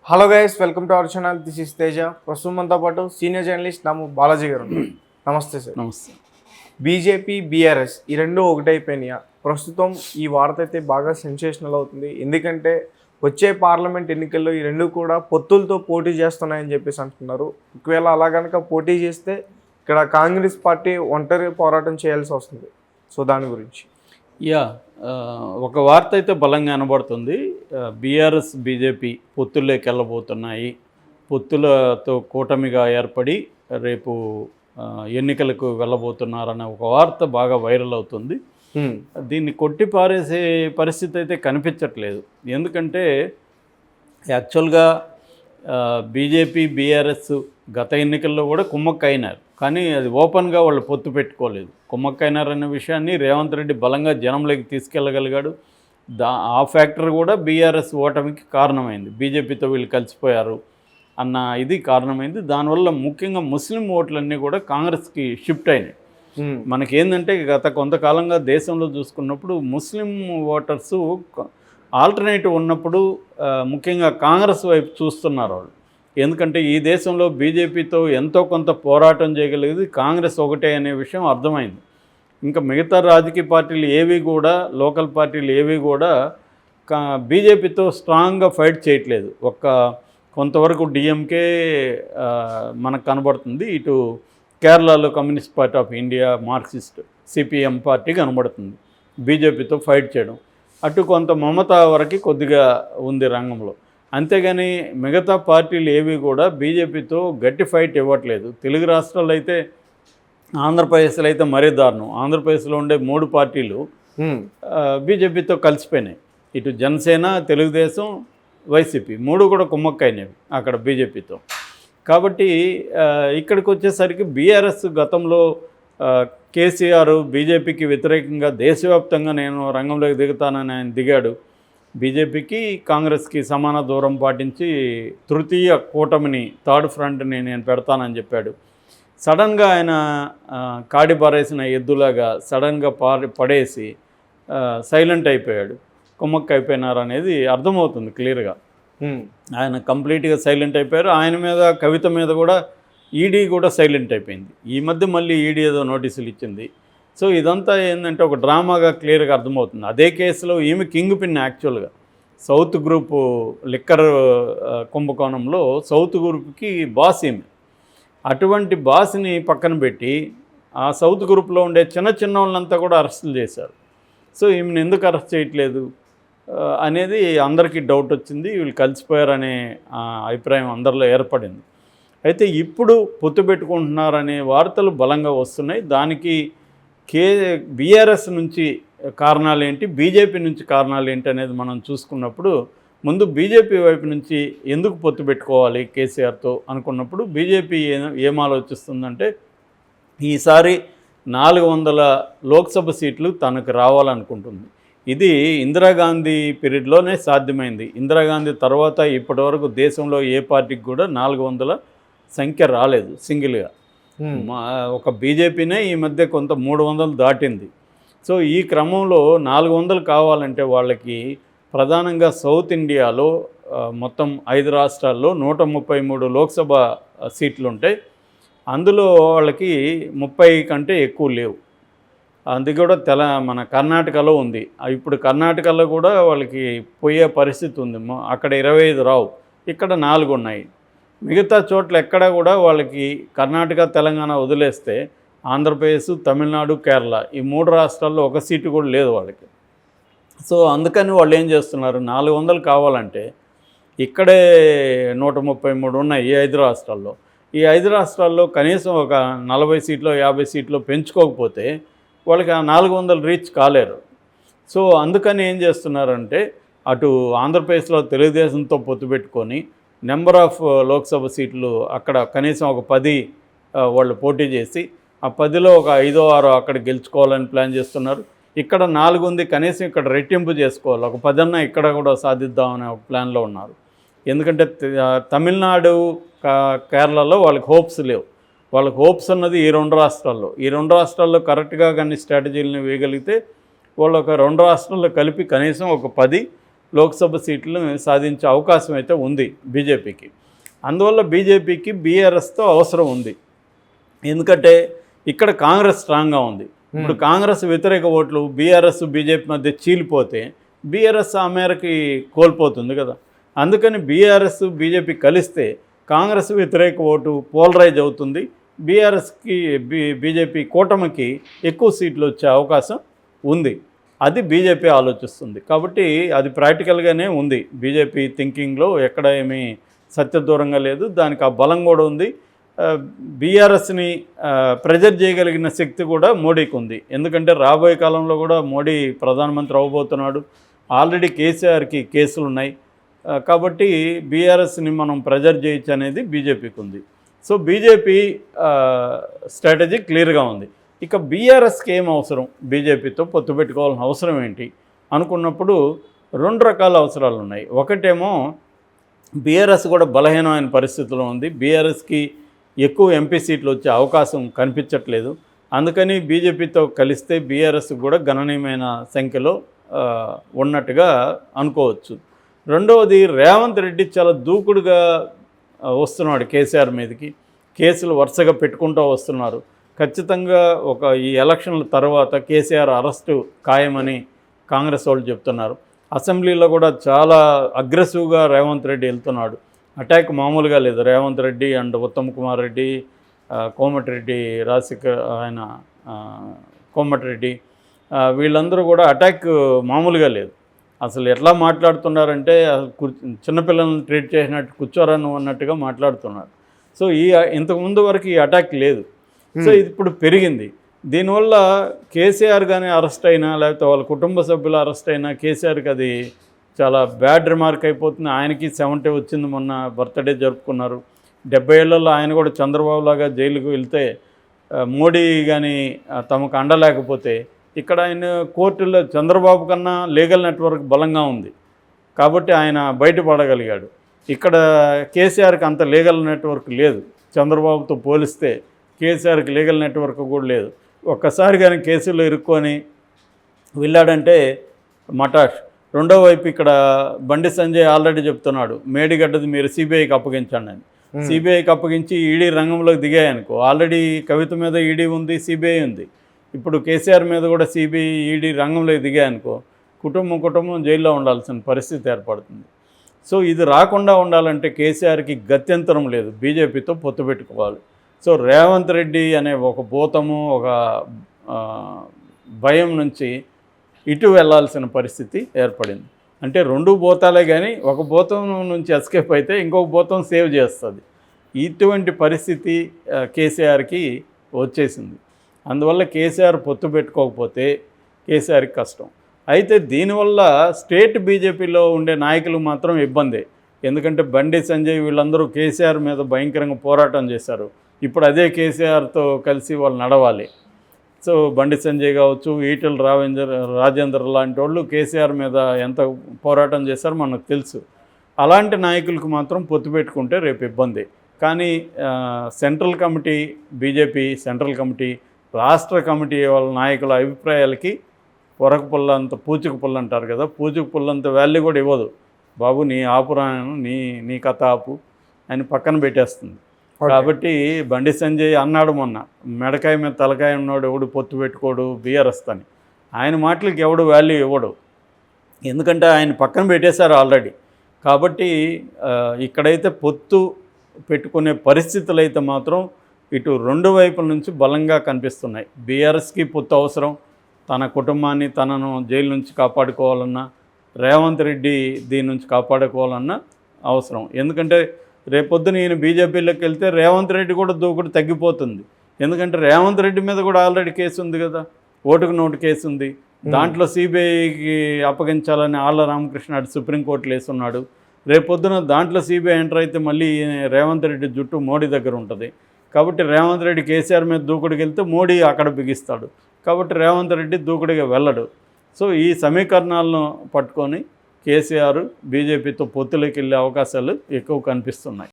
Hello guys, welcome to our channel. This is Teja. ప్రస్తుతం మనతో పాటు సీనియర్ జర్నలిస్ట్ నాము బాలాజీ గారు. నమస్తే సార్. నమస్తే. బీజేపీ బీఆర్ఎస్ ఈ రెండు ఒకటైపోయినాయా? ప్రస్తుతం ఈ వార్త అయితే బాగా సెన్సేషనల్ అవుతుంది. ఎందుకంటే వచ్చే పార్లమెంట్ ఎన్నికల్లో ఈ రెండు కూడా పొత్తులతో పోటీ చేస్తున్నాయని చెప్పేసి అంటున్నారు. ఒకవేళ అలా కనుక పోటీ చేస్తే ఇక్కడ కాంగ్రెస్ పార్టీ ఒంటరి పోరాటం చేయాల్సి వస్తుంది. సో దాని గురించి ఒక వార్త అయితే బలంగా కనబడుతుంది. బీఆర్ఎస్ బీజేపీ పొత్తుల్లోకి వెళ్ళబోతున్నాయి, పొత్తులతో కూటమిగా ఏర్పడి రేపు ఎన్నికలకు వెళ్ళబోతున్నారనే ఒక వార్త బాగా వైరల్ అవుతుంది. దీన్ని కొట్టి పారేసే పరిస్థితి అయితే కనిపించట్లేదు. ఎందుకంటే యాక్చువల్గా బీజేపీ బీఆర్ఎస్ గత ఎన్నికల్లో కూడా కుమ్మక్కయినారు, కానీ అది ఓపెన్గా వాళ్ళు పొత్తు పెట్టుకోలేదు. కుమ్మక్కయినారనే విషయాన్ని రేవంత్ రెడ్డి బలంగా జనంలోకి తీసుకెళ్ళగలిగాడు. ఆ ఫ్యాక్టర్ కూడా బీఆర్ఎస్ ఓటమికి కారణమైంది. బీజేపీతో వీళ్ళు కలిసిపోయారు అన్న ఇది కారణమైంది. దానివల్ల ముఖ్యంగా ముస్లిం ఓట్లన్నీ కూడా కాంగ్రెస్కి షిఫ్ట్ అయినాయి. మనకేందంటే గత కొంతకాలంగా దేశంలో చూసుకున్నప్పుడు ముస్లిం ఓటర్సు ఆల్టర్నేటివ్ ఉన్నప్పుడు ముఖ్యంగా కాంగ్రెస్ వైపు చూస్తున్నారు వాళ్ళు. ఎందుకంటే ఈ దేశంలో బీజేపీతో ఎంతో కొంత పోరాటం చేయగలిగేది కాంగ్రెస్ ఒకటే అనే విషయం అర్థమైంది. ఇంకా మిగతా రాజకీయ పార్టీలు ఏవి కూడా, లోకల్ పార్టీలు ఏవి కూడా బీజేపీతో స్ట్రాంగ్గా ఫైట్ చేయట్లేదు. కొంతవరకు డిఎంకే మనకు కనబడుతుంది, ఇటు కేరళలో communist party of India, Marxist CPM party కనబడుతుంది బీజేపీతో ఫైట్ చేయడం. అటు కొంత మమతా వరకు కొద్దిగా ఉంది రంగంలో. అంతేగాని మిగతా పార్టీలు ఏవి కూడా బీజేపీతో గట్టి ఫైట్ ఇవ్వట్లేదు. తెలుగు రాష్ట్రాల్లో అయితే, ఆంధ్రప్రదేశ్లో అయితే మరీ దారుణం. ఆంధ్రప్రదేశ్లో ఉండే 3 పార్టీలు బీజేపీతో కలిసిపోయినాయి. ఇటు జనసేన, తెలుగుదేశం, వైసీపీ 3 కూడా కుమ్మక్కైనవి అక్కడ బీజేపీతో. కాబట్టి ఇక్కడికి వచ్చేసరికి బీఆర్ఎస్ గతంలో కేసీఆర్ బీజేపీకి వ్యతిరేకంగా దేశవ్యాప్తంగా నేను రంగంలోకి దిగుతానని ఆయన దిగాడు. బీజేపీకి కాంగ్రెస్కి సమాన దూరం పాటించి తృతీయ కూటమిని, థర్డ్ ఫ్రంట్ని నేను పెడతానని చెప్పాడు. సడన్గా ఆయన కాడి పారేసిన ఎద్దులాగా సడన్గా పడేసి సైలెంట్ అయిపోయాడు. కుమ్మక్క అయిపోయినారు అనేది అర్థమవుతుంది క్లియర్గా. ఆయన కంప్లీట్గా సైలెంట్ అయిపోయారు. ఆయన మీద, కవిత మీద కూడా ఈడీ కూడా సైలెంట్ అయిపోయింది. ఈ మధ్య మళ్ళీ ఈడీ ఏదో నోటీసులు ఇచ్చింది. సో ఇదంతా ఏంటంటే ఒక డ్రామాగా క్లియర్గా అర్థమవుతుంది. అదే కేసులో ఈమె కింగ్ పిన్. యాక్చువల్గా సౌత్ గ్రూపు లిక్కర్ కుంభకోణంలో సౌత్ గ్రూప్కి బాస్ ఈమె. అటువంటి బాస్ని పక్కన పెట్టి ఆ సౌత్ గ్రూప్లో ఉండే చిన్న వాళ్ళంతా కూడా అరెస్టులు చేశారు. సో ఈమెను ఎందుకు అరెస్ట్ చేయట్లేదు అనేది అందరికీ డౌట్ వచ్చింది. వీళ్ళు కలిసిపోయారనే అభిప్రాయం అందరిలో ఏర్పడింది. అయితే ఇప్పుడు పొత్తు పెట్టుకుంటున్నారనే వార్తలు బలంగా వస్తున్నాయి. దానికి బీఆర్ఎస్ నుంచి కారణాలు ఏంటి, బీజేపీ నుంచి కారణాలు ఏంటి అనేది మనం చూసుకున్నప్పుడు, ముందు బీజేపీ వైపు నుంచి ఎందుకు పొత్తు పెట్టుకోవాలి కేసీఆర్తో అనుకున్నప్పుడు బీజేపీ ఏం ఆలోచిస్తుందంటే, ఈసారి 400 లోక్సభ సీట్లు తనకు రావాలనుకుంటుంది. ఇది ఇందిరాగాంధీ పీరియడ్లోనే సాధ్యమైంది. ఇందిరాగాంధీ తర్వాత ఇప్పటివరకు దేశంలో ఏ పార్టీకి కూడా 400 సంఖ్య రాలేదు సింగిల్గా. ఒక బీజేపీనే ఈ మధ్య కొంత 300 దాటింది. సో ఈ క్రమంలో 400 కావాలంటే వాళ్ళకి ప్రధానంగా సౌత్ ఇండియాలో మొత్తం 5 రాష్ట్రాల్లో 133 లోక్సభ సీట్లు ఉంటాయి. అందులో వాళ్ళకి 30 కంటే ఎక్కువ లేవు. అది కూడా మన కర్ణాటకలో ఉంది. ఇప్పుడు కర్ణాటకలో కూడా వాళ్ళకి పోయే పరిస్థితి ఉంది. అక్కడ 25 రావు, ఇక్కడ 4 ఉన్నాయి. మిగతా చోట్ల ఎక్కడ కూడా వాళ్ళకి కర్ణాటక, తెలంగాణ వదిలేస్తే ఆంధ్రప్రదేశ్, తమిళనాడు, కేరళ ఈ 3 రాష్ట్రాల్లో ఒక సీటు కూడా లేదు వాళ్ళకి. సో అందుకని వాళ్ళు ఏం చేస్తున్నారు, 400 కావాలంటే ఇక్కడే 133 ఉన్నాయి ఈ 5 రాష్ట్రాల్లో. ఈ 5 రాష్ట్రాల్లో కనీసం ఒక 40 సీట్లు, 50 సీట్లు పెంచుకోకపోతే వాళ్ళకి ఆ 400 రీచ్ కాలేరు. సో అందుకని ఏం చేస్తున్నారంటే, అటు ఆంధ్రప్రదేశ్లో తెలుగుదేశంతో పొత్తు పెట్టుకొని నెంబర్ ఆఫ్ లోక్సభ సీట్లు అక్కడ కనీసం ఒక 10 వాళ్ళు పోటీ చేసి ఆ 10లో ఒక 5-6 అక్కడ గెలుచుకోవాలని ప్లాన్ చేస్తున్నారు. ఇక్కడ 4 ఉంది, కనీసం ఇక్కడ రెట్టింపు చేసుకోవాలి, ఒక 10 అన్నా ఇక్కడ కూడా సాధిద్దామనే ఒక ప్లాన్లో ఉన్నారు. ఎందుకంటే తమిళనాడు, కేరళలో వాళ్ళకి హోప్స్ లేవు. వాళ్ళకి హోప్స్ ఉన్నది ఈ 2 రాష్ట్రాల్లో. ఈ 2 రాష్ట్రాల్లో కరెక్ట్గా కానీ స్ట్రాటజీలను వేయగలిగితే వాళ్ళు ఒక 2 రాష్ట్రాల్లో కలిపి కనీసం ఒక 10 లోక్సభ సీట్లను సాధించే అవకాశం అయితే ఉంది బీజేపీకి. అందువల్ల బీజేపీకి బీఆర్ఎస్తో అవసరం ఉంది. ఎందుకంటే ఇక్కడ కాంగ్రెస్ స్ట్రాంగ్గా ఉంది. ఇప్పుడు కాంగ్రెస్ వ్యతిరేక ఓట్లు బీఆర్ఎస్ బీజేపీ మధ్య చీలిపోతే బీఆర్ఎస్ ఆ మేరకి కోల్పోతుంది కదా. అందుకని బీఆర్ఎస్ బీజేపీ కలిస్తే కాంగ్రెస్ వ్యతిరేక ఓటు పోలరైజ్ అవుతుంది. బీఆర్ఎస్కి బీజేపీ కూటమికి ఎక్కువ సీట్లు వచ్చే అవకాశం ఉంది. అది బీజేపీ ఆలోచిస్తుంది. కాబట్టి అది ప్రాక్టికల్గానే ఉంది. బీజేపీ థింకింగ్లో ఎక్కడ ఏమీ సత్యదూరంగా లేదు. దానికి ఆ బలం కూడా ఉంది. బీఆర్ఎస్ని ప్రెజర్ చేయగలిగిన శక్తి కూడా మోడీకి ఉంది. ఎందుకంటే రాబోయే కాలంలో కూడా మోడీ ప్రధానమంత్రి అవ్వబోతున్నాడు. ఆల్రెడీ కేసీఆర్కి కేసులు ఉన్నాయి. కాబట్టి బీఆర్ఎస్ని మనం ప్రెజర్ చేయొచ్చు అనేది బీజేపీకి ఉంది. సో బీజేపీ స్ట్రాటజీ క్లియర్గా ఉంది. ఇక బీఆర్ఎస్కి ఏం అవసరం, బీజేపీతో పొత్తు పెట్టుకోవాల్సిన అవసరం ఏంటి అనుకున్నప్పుడు 2 రకాల అవసరాలు ఉన్నాయి. ఒకటేమో బీఆర్ఎస్ కూడా బలహీనమైన పరిస్థితిలో ఉంది. బీఆర్ఎస్కి ఎక్కువ ఎంపీ సీట్లు వచ్చే అవకాశం కనిపించట్లేదు. అందుకని బీజేపీతో కలిస్తే బీఆర్ఎస్ కూడా గణనీయమైన సంఖ్యలో ఉన్నట్టుగా అనుకోవచ్చు. రెండవది, రేవంత్ రెడ్డి చాలా దూకుడుగా వస్తున్నాడు కేసీఆర్ మీదకి. కేసులు వరుసగా పెట్టుకుంటూ వస్తున్నారు. ఖచ్చితంగా ఈ ఎలక్షన్ల తర్వాత కేసీఆర్ అరెస్టు ఖాయమని కాంగ్రెస్ వాళ్ళు చెప్తున్నారు. అసెంబ్లీలో కూడా చాలా అగ్రెసివ్గా రేవంత్ రెడ్డి వెళ్తున్నాడు. అటాక్ మామూలుగా లేదు. రేవంత్ రెడ్డి అండ్ ఉత్తమ్ కుమార్ రెడ్డి, కోమటిరెడ్డి ఆయన కోమటిరెడ్డి, వీళ్ళందరూ కూడా అటాక్ మామూలుగా లేదు. అసలు ఎట్లా మాట్లాడుతున్నారంటే చిన్నపిల్లల్ని ట్రీట్ చేసినట్టు కూర్చోరను అన్నట్టుగా మాట్లాడుతున్నారు. సో ఇంతకుముందు వరకు ఈ అటాక్ లేదు. సో ఇది ఇప్పుడు పెరిగింది. దీనివల్ల కేసీఆర్ కానీ అరెస్ట్ అయినా లేకపోతే వాళ్ళ కుటుంబ సభ్యులు అరెస్ట్ అయినా కేసీఆర్కి అది చాలా బ్యాడ్ రిమార్క్ అయిపోతుంది. ఆయనకి 70 వచ్చింది, మొన్న బర్త్డే జరుపుకున్నారు. 70 ఏళ్లలో ఆయన కూడా చంద్రబాబు లాగా జైలుకు వెళ్తే మోడీ కానీ తమకు అండలేకపోతే ఇక్కడ ఆయన కోర్టులో చంద్రబాబు కన్నా లీగల్ నెట్వర్క్ బలంగా ఉంది కాబట్టి ఆయన బయటపడగలిగాడు. ఇక్కడ కేసీఆర్కి అంత లీగల్ నెట్వర్క్ లేదు. చంద్రబాబుతో పోలిస్తే కేసీఆర్కి లీగల్ నెట్వర్క్ కూడా లేదు. ఒక్కసారి కానీ కేసులో ఇరుక్కొని వెళ్ళాడంటే మటాష్. రెండో వైపు ఇక్కడ బండి సంజయ్ ఆల్రెడీ చెప్తున్నాడు, మేడిగడ్డది మీరు సిబిఐకి అప్పగించండి అని. సిబిఐకి అప్పగించి ఈడీ రంగంలోకి దిగాయనుకో, ఆల్రెడీ కవిత మీద ఈడీ ఉంది, సిబిఐ ఉంది. ఇప్పుడు కేసీఆర్ మీద కూడా సిబిఐ ఈడీ రంగంలోకి దిగాయనుకో, కుటుంబం జైల్లో ఉండాల్సిన పరిస్థితి ఏర్పడుతుంది. సో ఇది రాకుండా ఉండాలంటే కేసీఆర్కి గత్యంతరం లేదు, బీజేపీతో పొత్తు పెట్టుకోవాలి. సో రేవంత్ రెడ్డి అనే ఒక భూతము, ఒక భయం నుంచి ఇటు వెళ్ళాల్సిన పరిస్థితి ఏర్పడింది. అంటే 2 భూతాలే కానీ ఒక భూతం నుంచి ఎస్కేప్ అయితే ఇంకొక భూతం సేవ్ చేస్తుంది. ఇటువంటి పరిస్థితి కేసీఆర్కి వచ్చేసింది. అందువల్ల కేసీఆర్ పొత్తు పెట్టుకోకపోతే కేసీఆర్కి కష్టం. అయితే దీనివల్ల స్టేట్ బీజేపీలో ఉండే నాయకులు మాత్రం ఇబ్బందే. ఎందుకంటే బండి సంజయ్ వీళ్ళందరూ కేసీఆర్ మీద భయంకరంగా పోరాటం చేశారు. ఇప్పుడు అదే కేసీఆర్తో కలిసి వాళ్ళు నడవాలి. సో బండి సంజయ్ కావచ్చు, ఈటెల రాజేందర్ లాంటి వాళ్ళు కేసీఆర్ మీద ఎంత పోరాటం చేశారో మనకు తెలుసు. అలాంటి నాయకులకు మాత్రం పొత్తు పెట్టుకుంటే రేపు ఇబ్బంది. కానీ central committee, BJP central committee, రాష్ట్ర కమిటీ వాళ్ళ నాయకుల అభిప్రాయాలకి పొరకు పుల్లంత పూచుకు పుల్ల అంటారు కదా, పూచుకు పుల్లంత వాల్యూ కూడా ఇవ్వదు. బాబు నీ ఆపురాను, నీ కథ ఆపు అని పక్కన పెట్టేస్తుంది. కాబట్టి బండి సంజయ్ అన్నాడు మొన్న, మెడకాయ మీద తలకాయ ఉన్నాడు ఎవడు పొత్తు పెట్టుకోడు బీఆర్ఎస్ అని. ఆయన మాటలకి ఎవడు వాల్యూ ఇవ్వడు, ఎందుకంటే ఆయన పక్కన పెట్టేశారు ఆల్రెడీ. కాబట్టి ఇక్కడైతే పొత్తు పెట్టుకునే పరిస్థితులు అయితే మాత్రం ఇటు 2 వైపుల నుంచి బలంగా కనిపిస్తున్నాయి. బీఆర్ఎస్కి పొత్తు అవసరం, తన కుటుంబాన్ని తనను జైలు నుంచి కాపాడుకోవాలన్నా, రేవంత్ రెడ్డి దీని నుంచి కాపాడుకోవాలన్నా అవసరం. ఎందుకంటే రేపొద్దున ఈయన బీజేపీలోకి వెళ్తే రేవంత్ రెడ్డి కూడా దూకుడు తగ్గిపోతుంది. ఎందుకంటే రేవంత్ రెడ్డి మీద కూడా ఆల్రెడీ కేసు ఉంది కదా, ఓటుకు నోటు కేసు ఉంది. దాంట్లో సిబిఐకి అప్పగించాలని ఆళ్ళ రామకృష్ణ సుప్రీంకోర్టులో వేస్తున్నాడు. రేపొద్దున దాంట్లో సిబిఐ ఎంటర్ అయితే మళ్ళీ రేవంత్ రెడ్డి జుట్టు మోడీ దగ్గర ఉంటుంది. కాబట్టి రేవంత్ రెడ్డి కేసీఆర్ మీద దూకుడికి వెళ్తే మోడీ అక్కడ బిగిస్తాడు. కాబట్టి రేవంత్ రెడ్డి దూకుడిగా వెళ్ళడు. సో ఈ సమీకరణాలను పట్టుకొని కేసీఆర్ బీజేపీతో పొత్తులోకి వెళ్ళే అవకాశాలు ఎక్కువ కనిపిస్తున్నాయి.